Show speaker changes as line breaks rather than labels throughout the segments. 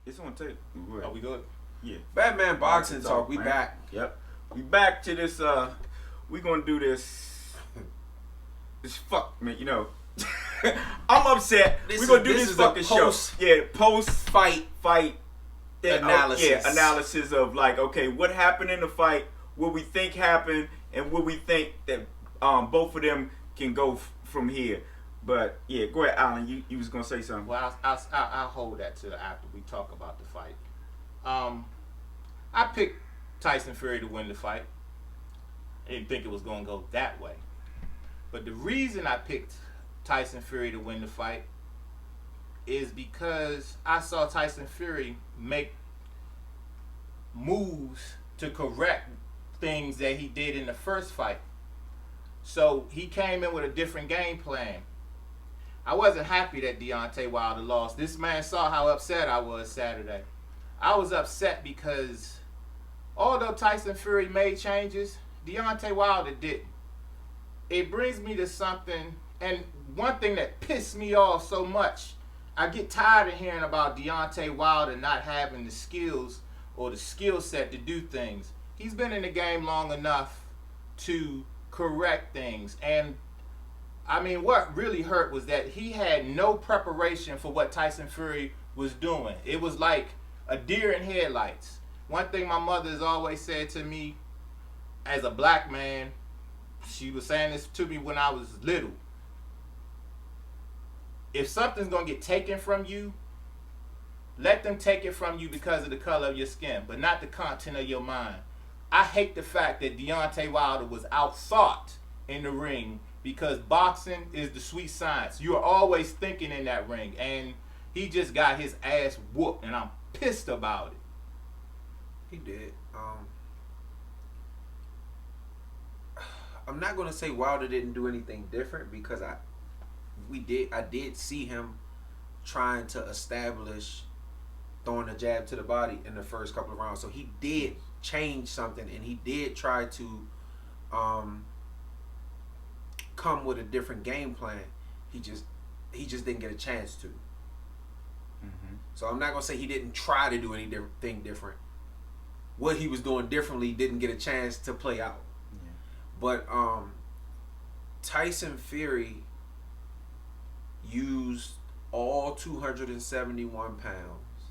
It's on tape.
Are we good?
Yeah.
Batman Boxing Talk. We
man.
back.
Yep. We back to this. We gonna do this. This fuck man. You know. I'm upset. We gonna do this fucking show. Yeah. Post fight.
Analysis.
Analysis of like, okay, what happened in the fight? What we think happened, and what we think that both of them can go from here. But yeah, go ahead, Alan. You was gonna say something.
Well, I'll hold that to after we talk about the fight. I picked Tyson Fury to win the fight. I didn't think it was gonna go that way. But the reason I picked Tyson Fury to win the fight is because I saw Tyson Fury make moves to correct things that he did in the first fight. So he came in with a different game plan. I wasn't happy that Deontay Wilder lost. This man saw how upset I was Saturday. I was upset because although Tyson Fury made changes, Deontay Wilder didn't. It brings me to something, and one thing that pissed me off so much, I get tired of hearing about Deontay Wilder not having the skills or the skill set to do things. He's been in the game long enough to correct things. And I mean, what really hurt was that he had no preparation for what Tyson Fury was doing. It was like a deer in headlights. One thing my mother has always said to me as a black man, she was saying this to me when I was little. If something's going to get taken from you, let them take it from you because of the color of your skin, but not the content of your mind. I hate the fact that Deontay Wilder was outthought in the ring because boxing is the sweet science. You are always thinking in that ring, and he just got his ass whooped, and I'm pissed about it.
He did. I'm not gonna say Wilder didn't do anything different because I did see him trying to establish throwing a jab to the body in the first couple of rounds. So he did change something, and he did try to come with a different game plan. He just didn't get a chance to. Mm-hmm. So I'm not gonna say he didn't try to do anything different. What he was doing differently didn't get a chance to play out. Yeah. But Tyson Fury used all 271 pounds.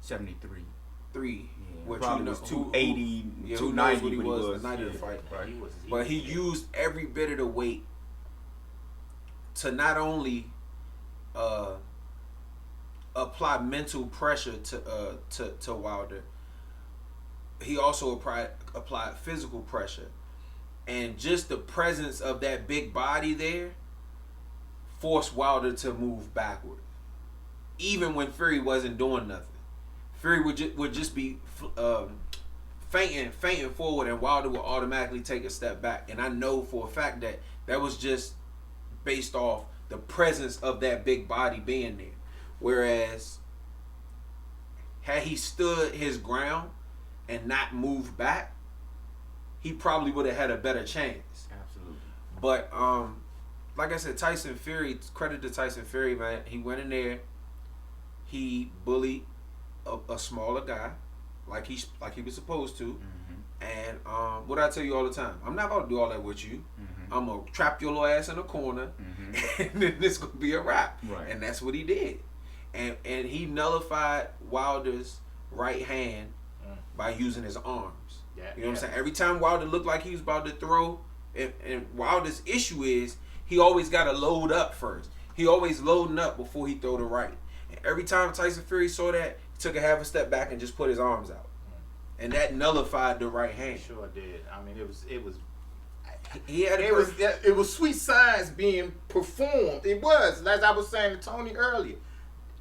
73.
Three.
Yeah,
which
probably was 280, 290
what he was the night
of
of the fight.
Right.
But he used every bit of the weight to not only apply mental pressure to Wilder, he also applied physical pressure. And just the presence of that big body there forced Wilder to move backward. Even when Fury wasn't doing nothing. Fury would just be fainting forward, and Wilder would automatically take a step back. And I know for a fact that was just based off the presence of that big body being there. Whereas, had he stood his ground and not moved back, he probably would have had a better chance.
Absolutely.
But like I said, Tyson Fury, credit to Tyson Fury, man. He went in there, he bullied a smaller guy, like he was supposed to. Mm-hmm. And what I tell you all the time, I'm not gonna do all that with you. Mm-hmm. I'm gonna trap your little ass in a corner, mm-hmm. and then this gonna be a wrap.
Right.
And that's what he did. And he nullified Wilder's right hand by using his arms. Yeah, you know what I'm saying? Every time Wilder looked like he was about to throw, and Wilder's issue is he always got to load up first. He always loading up before he throw the right. And every time Tyson Fury saw that, he took a half a step back and just put his arms out. And that nullified the right hand.
Sure did. I mean, it was
it
was sweet science being performed. It was, as I was saying to Tony earlier.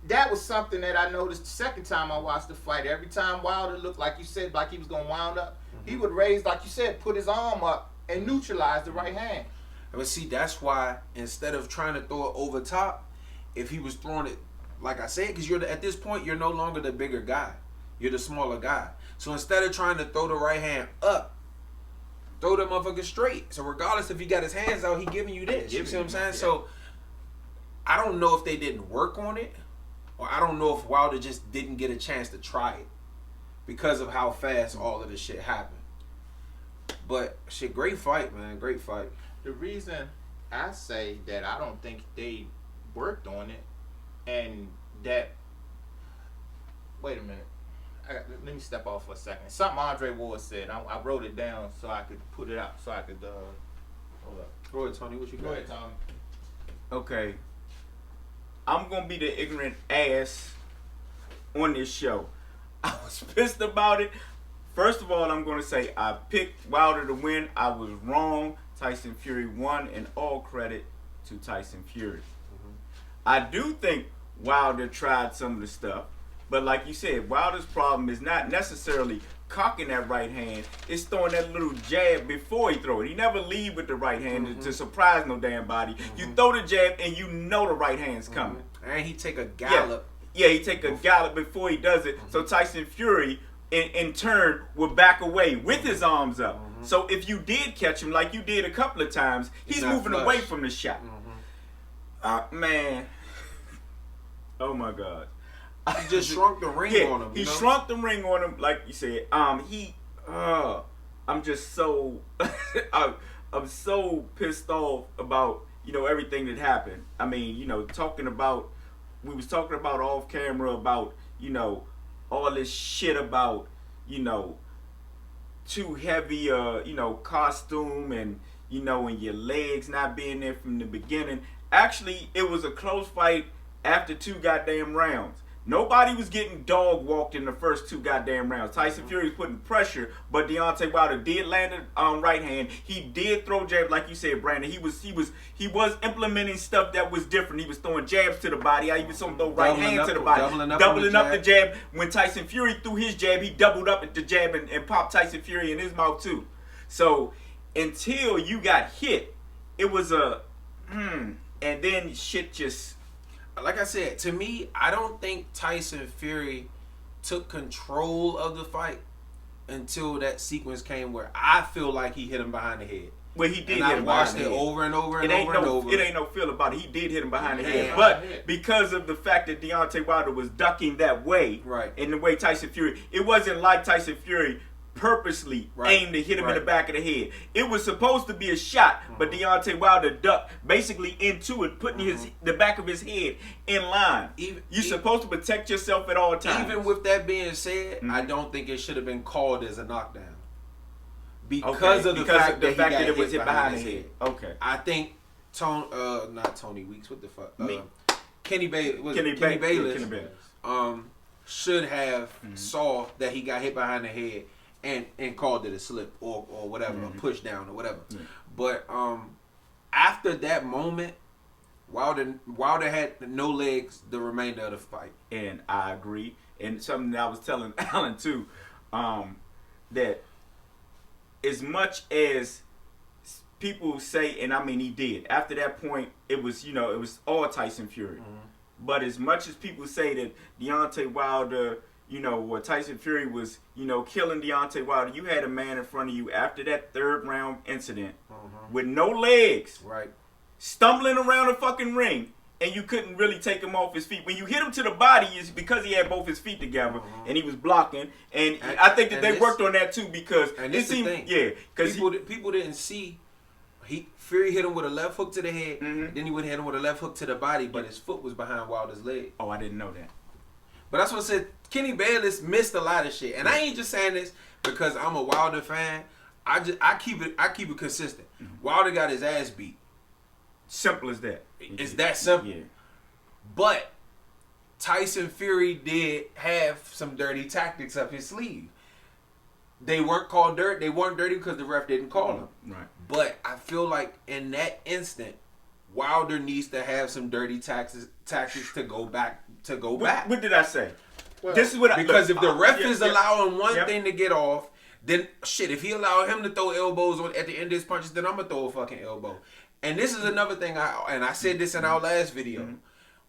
That was something that I noticed the second time I watched the fight. Every time Wilder looked like you said, like he was gonna wound up, mm-hmm. he would raise, like you said, put his arm up and neutralize the right hand.
But see, that's why instead of trying to throw it over top, if he was throwing it, like I said, because at this point you're no longer the bigger guy, you're the smaller guy. So instead of trying to throw the right hand up, throw the motherfucker straight. So regardless if he got his hands out, he giving you this. You see what I'm saying? Yeah. So I don't know if they didn't work on it, or I don't know if Wilder just didn't get a chance to try it because of how fast all of this shit happened. But shit, great fight, man. Great fight.
The reason I say that I don't think they worked on it, and that. Wait a minute. Let me step off for a second. Something Andre Ward said. I wrote it down so I could put it out. So I could. Hold up.
Go ahead, Tony. What you got?
Go ahead, Tommy.
Okay. I'm gonna be the ignorant ass on this show. I was pissed about it. First of all, I'm gonna say I picked Wilder to win. I was wrong. Tyson Fury won, and all credit to Tyson Fury. I do think Wilder tried some of the stuff, but like you said, Wilder's problem is not necessarily cocking that right hand. It's throwing that little jab before he throw it. He never lead with the right hand to surprise no damn body. You throw the jab and you know the right hand's coming.
And he take a gallop.
Yeah, he take a gallop before he does it. So Tyson Fury, in turn, will back away with his arms up. So if you did catch him like you did a couple of times, he's moving away from the shot. Man. Oh my God.
He just shrunk the ring on him.
He shrunk the ring on him, like you said. I'm just so I'm so pissed off about, everything that happened. I mean, we was talking about off camera about, all this shit about, too heavy costume and and your legs not being there from the beginning. Actually, it was a close fight after 2 goddamn rounds. Nobody was getting dog walked in the first 2 goddamn rounds. Tyson Fury was putting pressure, but Deontay Wilder did land a right hand. He did throw jabs, like you said, Brandon. He was implementing stuff that was different. He was throwing jabs to the body. I even saw him throw right hand to the body, doubling up the jab. When Tyson Fury threw his jab, he doubled up at the jab and popped Tyson Fury in his mouth too. So until you got hit, it was and then shit just.
Like I said, to me, I don't think Tyson Fury took control of the fight until that sequence came where I feel like he hit him behind the head.
Well, he did
and
hit him behind the head.
I watched it over and over and over.
It ain't no feel about it. He did hit him behind the head. But because of the fact that Deontay Wilder was ducking that way,
right,
and the way Tyson Fury, it wasn't like Tyson Fury purposely aimed to hit him in the back of the head. It was supposed to be a shot, but Deontay Wilder ducked basically into it, putting the back of his head in line. You're supposed to protect yourself at all times.
Even with that being said, I don't think it should have been called as a knockdown. Because of the fact that it was hit behind his head.
Okay.
I think not Tony Weeks, what the fuck? Kenny Bayless should have saw that he got hit behind the head and called it a slip or whatever, a push down or whatever. But after that moment, Wilder had no legs the remainder of the fight.
And I agree. And something that I was telling Alan too, that as much as people say, and I mean he did, after that point it was all Tyson Fury. But as much as people say that Deontay Wilder, where Tyson Fury was, killing Deontay Wilder, you had a man in front of you after that 3rd round incident with no legs,
right,
stumbling around the fucking ring, and you couldn't really take him off his feet. When you hit him to the body, it's because he had both his feet together and he was blocking. And I think that they worked on that too because
it seemed, because people didn't see. Fury hit him with a left hook to the head, then he would hit him with a left hook to the body, but his foot was behind Wilder's leg.
Oh, I didn't know that.
But that's what I said. Kenny Bayless missed a lot of shit, and I ain't just saying this because I'm a Wilder fan. I keep it consistent. Wilder got his ass beat.
Simple as that.
It's that simple.
Yeah.
But Tyson Fury did have some dirty tactics up his sleeve. They weren't called dirt. They weren't dirty because the ref didn't call them.
Right.
But I feel like in that instant, Wilder needs to have some dirty tactics to go back.
What did I say? Well, this is what
because if the ref is allowing one thing to get off, then shit. If he allowed him to throw elbows at the end of his punches, then I'm gonna throw a fucking elbow. And this is another thing. I said this in our last video.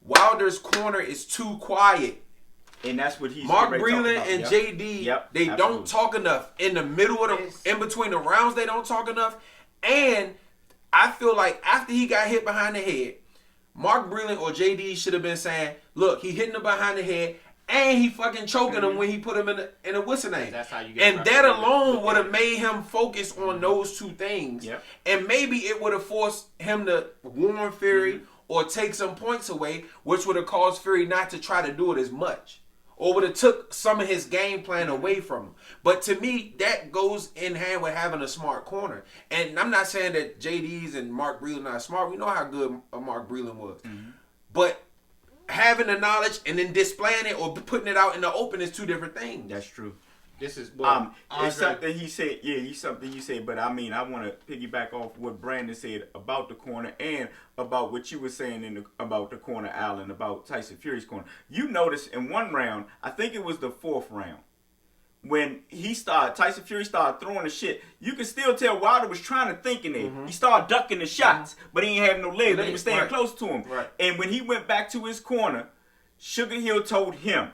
Wilder's corner is too quiet.
And that's what he's
Mark Breland and JD. They don't talk enough in the middle of in between the rounds. They don't talk enough, and I feel like after he got hit behind the head, Mark Breland or JD should have been saying, look, he hitting him behind the head and he fucking choking him when he put him in a whistle name.
That's how you get
and that alone would have made him focus on those two things.
Yep.
And maybe it would have forced him to warn Fury or take some points away, which would have caused Fury not to try to do it as much. Or would have took some of his game plan away from him. But to me, that goes in hand with having a smart corner. And I'm not saying that JD's and Mark Breland not smart. We know how good Mark Breland was. But having the knowledge and then displaying it or putting it out in the open is two different things.
That's true.
This is what
it's something he said. Yeah, he's something you said. But I mean, I want to piggyback off what Brandon said about the corner and about what you were saying about the corner, Allen, about Tyson Fury's corner. You notice in one round, I think it was the 4th round, when Tyson Fury started throwing the shit. You could still tell Wilder was trying to think in there. He started ducking the shots, but he ain't have no legs. But he was staying close to him.
Right.
And when he went back to his corner, Sugar Hill told him,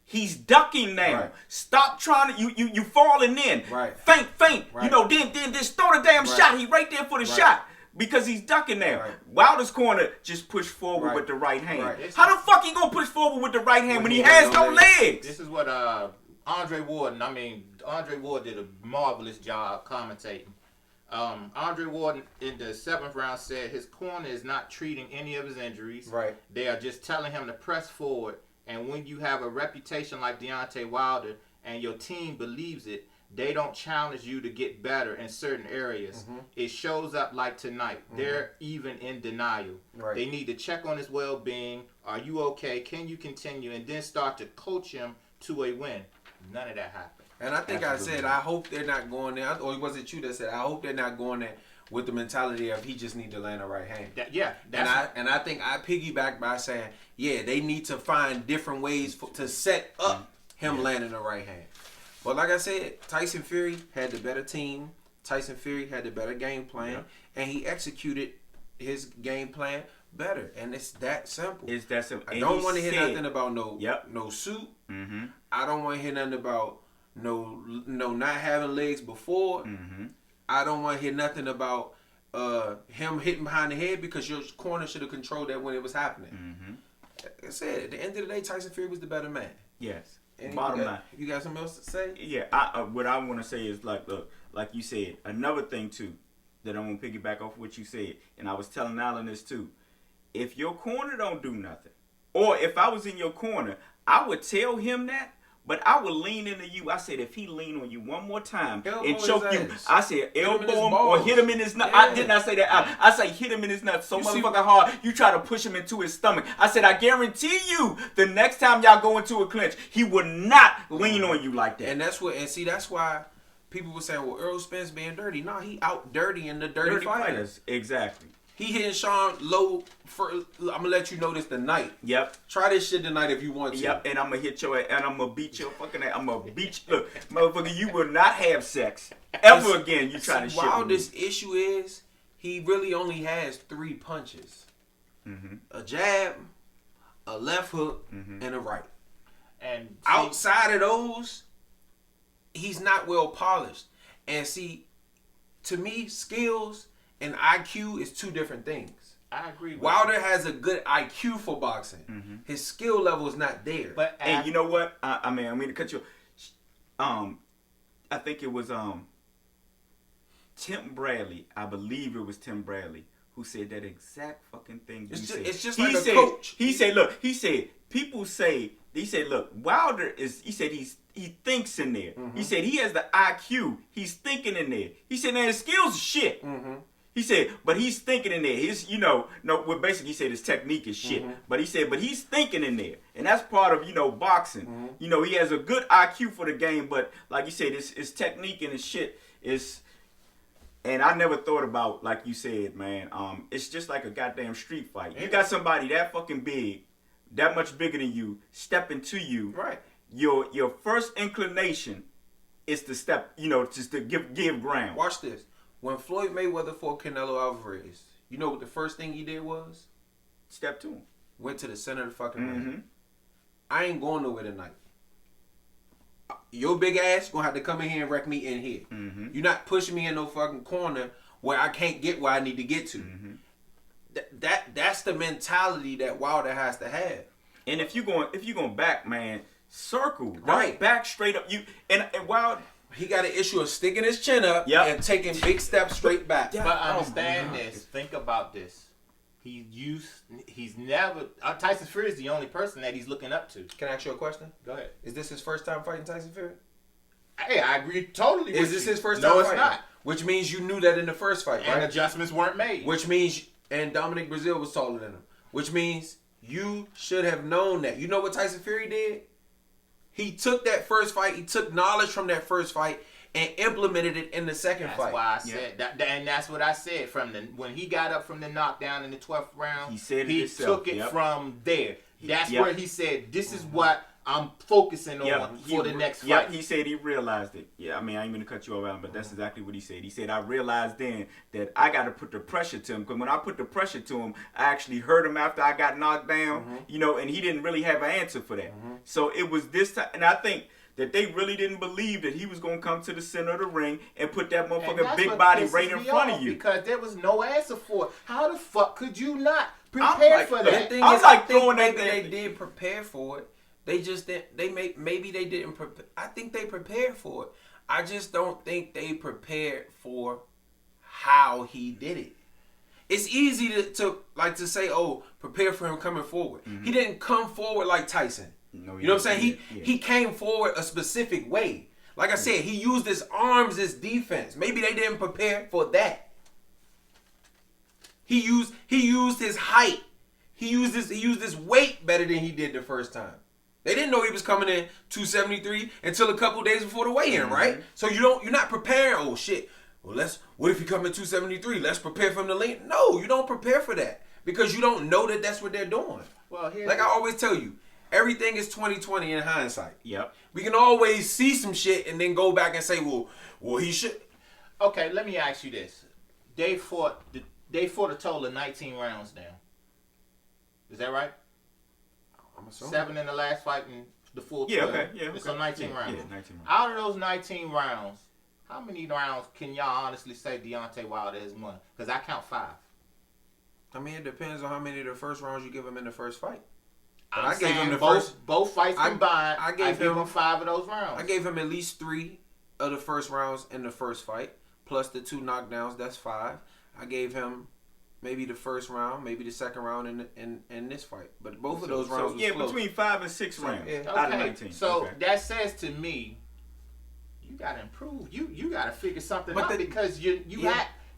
he's ducking now.
Right.
Stop trying to you falling in.
Right.
Feint.
Right.
You know, then just throw the damn shot. He right there for the shot. Because he's ducking now.
Right.
Wilder's corner just pushed forward with the right hand.
Right.
How the fuck he gonna push forward with the right hand when he has no legs?
This is what Andre Ward did a marvelous job commentating. Andre Ward in the 7th round said his corner is not treating any of his injuries.
Right.
They are just telling him to press forward. And when you have a reputation like Deontay Wilder and your team believes it, they don't challenge you to get better in certain areas. It shows up like tonight. They're even in denial.
Right.
They need to check on his well-being. Are you okay? Can you continue? And then start to coach him to a win. None of that happened.
And I think I said, I hope they're not going there. Or was it you that said, I hope they're not going there with the mentality of he just need to land a right hand. And I think I piggyback by saying, yeah, they need to find different ways to set up him landing the right hand. But like I said, Tyson Fury had the better team. Tyson Fury had the better game plan, and he executed his game plan better. And it's that simple.
It's that simple.
I don't want to hear nothing about no suit. I don't want to hear nothing about no not having legs before. I don't want to hear nothing about him hitting behind the head because your corner should have controlled that when it was happening. Like I said, at the end of the day, Tyson Fury was the better man.
Yes.
And
Bottom line.
You got something else to say?
Yeah. What I want to say is like you said, another thing too that I want to piggyback off what you said, and I was telling Alan this too. If your corner don't do nothing, or if I was in your corner, I would tell him that. But I would lean into you. I said, if he lean on you one more time and choke you, I said, elbow him or hit him in his nuts. I did not say that. I say hit him in his nuts so motherfucking hard, you try to push him into his stomach. I said, I guarantee you, the next time y'all go into a clinch, he would not lean on you like that.
And that's why people were saying, well, Earl Spence being dirty. No, he out dirtying the dirty fighters.
Exactly.
He hitting Sean low. I'm gonna let you know this tonight.
Yep.
Try this shit tonight if you want to.
Yep. And I'm gonna hit your ass, and I'm gonna beat your fucking ass. I'm gonna beat you. Look, motherfucker, you will not have sex ever again. You try to shit.
Wow, this issue is he really only has 3 punches: a jab, a left hook, and a right. And outside of those, he's not well polished. And see, to me, skills and IQ is 2 different things.
I agree with
Wilder has a good IQ for boxing. His skill level is not there.
And you know what? I mean to cut you. I think it was Tim Bradley. I believe it was Tim Bradley who said that exact fucking thing.
It's just like a coach.
He said, people say. He said, look, Wilder is. He said he thinks in there. He said he has the IQ. He's thinking in there. He said, now his skills are shit. He said, but he's thinking in there. His, basically he said his technique is shit. But he said, but he's thinking in there. And that's part of, boxing. He has a good IQ for the game, but like you said, his technique and his shit is, and I never thought about, like you said, man, it's just like a goddamn street fight. You got somebody that fucking big, that much bigger than you, stepping to you.
Right.
Your first inclination is to step, just to give ground.
Watch this. When Floyd Mayweather fought Canelo Alvarez, you know what the first thing he did was?
Step to him.
Went to the center of the fucking ring. I ain't going nowhere tonight. Your big ass gonna have to come in here and wreck me in here. You're not pushing me in no fucking corner where I can't get where I need to get to. that's the mentality that Wilder has to have.
And if you're going back, man, circle
right
back straight up. You and Wilder,
he got an issue of sticking his chin up and taking big steps straight back.
But understand this. Think about this. He's never. Tyson Fury is the only person that he's looking up to.
Can I ask you a question?
Go ahead.
Is this his first time fighting Tyson Fury?
Hey, I agree totally.
Is this his first time fighting? No, it's not. Which means you knew that in the first fight, right?
And adjustments weren't made.
Which means, and Dominic Breazeale was taller than him. Which means you should have known that. You know what Tyson Fury did? He took that first fight. He took knowledge from that first fight and implemented it in the second fight.
That's why I said that, and that's what I said when he got up from the knockdown in the 12th round.
He said
he took it from there. That's where he said, "This is what I'm focusing on for the next fight."
Yeah, he said he realized it. Yeah, I mean, I ain't gonna cut you off, but that's exactly what he said. He said, "I realized then that I got to put the pressure to him, because when I put the pressure to him, I actually hurt him after I got knocked down, and he didn't really have an answer for that. So it was this time, and I think that they really didn't believe that he was going to come to the center of the ring and put that motherfucking big body right in front of you.
Because there was no answer for it. How the fuck could you not prepare for that?
I was like throwing that thing. They did prepare for it. They just didn't. Maybe they didn't prepare. I think they prepared for it. I just don't think they prepared for how he did it. It's easy to say, oh, prepare for him coming forward. He didn't come forward like Tyson. No, you know what I'm saying? He came forward a specific way. Like I said, he used his arms as defense. Maybe they didn't prepare for that. He used his height. He used his weight better than he did the first time. They didn't know he was coming in 273 until a couple days before the weigh-in, right? So you're not preparing. Oh shit. Well, what if he come in 273? Let's prepare for him to lean. No, you don't prepare for that because you don't know that that's what they're doing. Well, like I always tell you, everything is 20/20 in hindsight. Yep. We can always see some shit and then go back and say, well, he should.
Okay, let me ask you this: they fought a total of 19 rounds now. Is that right? I'm assuming 7 in the last fight and the full 12.
Yeah, okay. Yeah,
so 19 rounds.
Yeah, 19 rounds.
Out of those 19 rounds, how many rounds can y'all honestly say Deontay Wilder has won? Because I count 5.
I mean, it depends on how many of the first rounds you give him in the first fight. But
I gave him both fights combined. I gave him 5 of those rounds.
I gave him at least 3 of the first rounds in the first fight, plus the 2 knockdowns. That's 5. I gave him maybe the first round, maybe the second round in this fight. But both of those rounds was close.
Between 5 and 6 rounds out of 19.
So that says to me, you gotta improve. You gotta figure something out because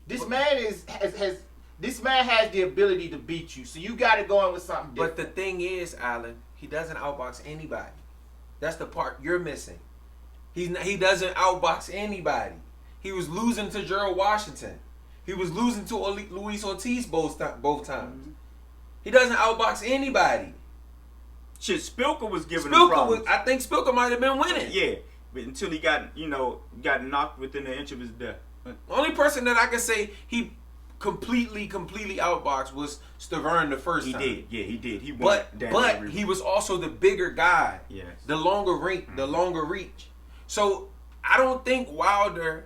this man has the ability to beat you. So you gotta go in with something different.
But the thing is, Alan, he doesn't outbox anybody. That's the part you're missing. He doesn't outbox anybody. He was losing to Gerald Washington. He was losing to Luis Ortiz both times. He doesn't outbox anybody.
Shit, Spilka was giving him problems.
I think Spilka might have been winning.
Yeah, but until he got knocked within an inch of his death.
The only person that I can say he completely outboxed was Stavern the first time.
He did. He won.
But he was also the bigger guy. Yes. The longer reach. So I don't think Wilder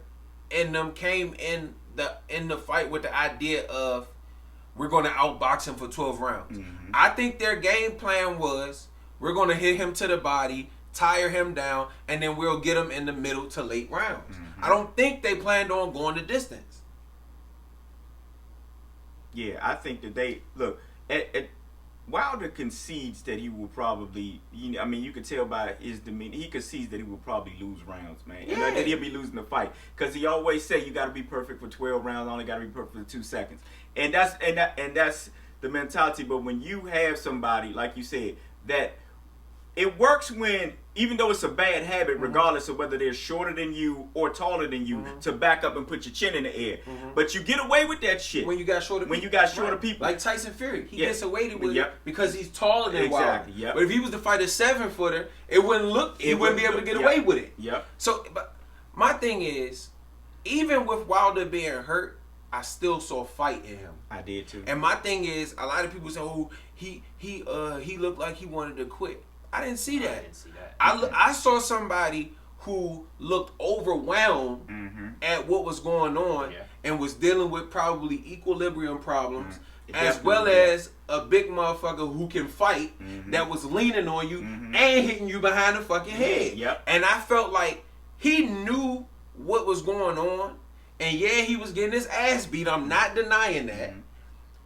and them came in the fight with the idea of we're going to outbox him for 12 rounds. I think their game plan was we're going to hit him to the body, tire him down, and then we'll get him in the middle to late rounds. I don't think they planned on going the distance.
Yeah, I think that they look at Wilder concedes that he will probably. I mean, you could tell by his demeanor. He concedes that he will probably lose rounds, man, and that he'll be losing the fight because he always say you got to be perfect for 12 rounds. Only got to be perfect for 2 seconds, and that's the mentality. But when you have somebody like you said that. It works when, even though it's a bad habit, regardless of whether they're shorter than you or taller than you, to back up and put your chin in the air. But you get away with that shit
when you got shorter.
People,
like Tyson Fury, he gets away with it because he's taller than Wilder. But if he was to fight a 7-footer, he wouldn't be able to get away with it. So, but my thing is, even with Wilder being hurt, I still saw fight in him.
I did too.
And my thing is, a lot of people say, "Oh, he looked like he wanted to quit." I didn't see that. I saw somebody who looked overwhelmed at what was going on and was dealing with probably equilibrium problems, as well as a big motherfucker who can fight that was leaning on you and hitting you behind the fucking head.
Yep.
And I felt like he knew what was going on. And yeah, he was getting his ass beat. I'm not denying that.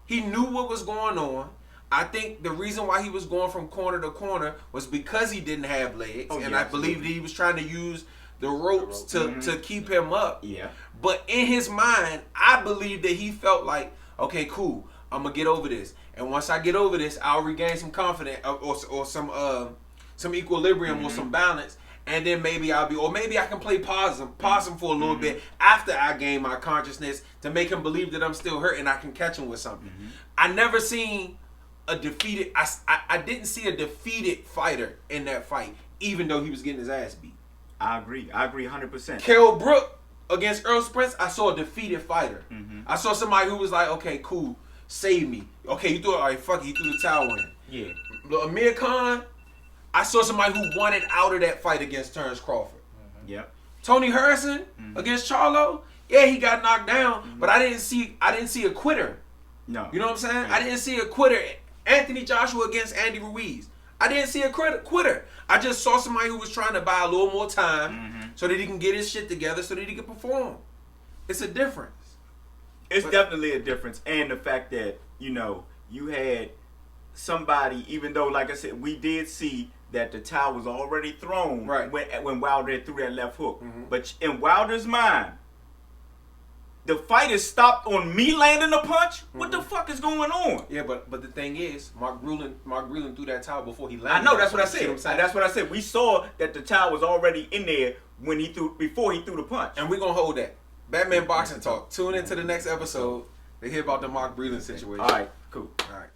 He knew what was going on. I think the reason why he was going from corner to corner was because he didn't have legs. And I believe that he was trying to use the ropes to keep him up.
Yeah.
But in his mind, I believe that he felt like, okay, cool, I'm gonna get over this. And once I get over this, I'll regain some confidence or some equilibrium or some balance. And then maybe maybe I can play possum for a little bit after I gain my consciousness to make him believe that I'm still hurt and I can catch him with something. I never seen a defeated. I didn't see a defeated fighter in that fight, even though he was getting his ass beat.
I agree 100%.
Kell Brook against Earl Spence, I saw a defeated fighter. I saw somebody who was like, okay, cool, save me. Okay, you threw it. All right, fuck it, you threw the towel in.
Yeah.
Amir Khan, I saw somebody who wanted out of that fight against Terrence Crawford.
Yep.
Tony Harrison against Charlo, yeah, he got knocked down, but I didn't see a quitter.
No.
You know what I'm saying? I didn't see a quitter. Anthony Joshua against Andy Ruiz, I didn't see a quitter. I just saw somebody who was trying to buy a little more time so that he can get his shit together so that he can perform. It's a difference.
It's definitely a difference. And the fact that, you had somebody, even though, like I said, we did see that the towel was already thrown when Wilder threw that left hook. But in Wilder's mind, the fight is stopped on me landing a punch? What the fuck is going on?
Yeah, but the thing is, Mark Breland threw that towel before he landed.
I know, that's what I said. That's what I said. We saw that the towel was already in there before he threw the punch.
And we're going to hold that. Batman Boxing Talk. Tune into the next episode to hear about the Mark Breland situation.
All right, cool.
All right.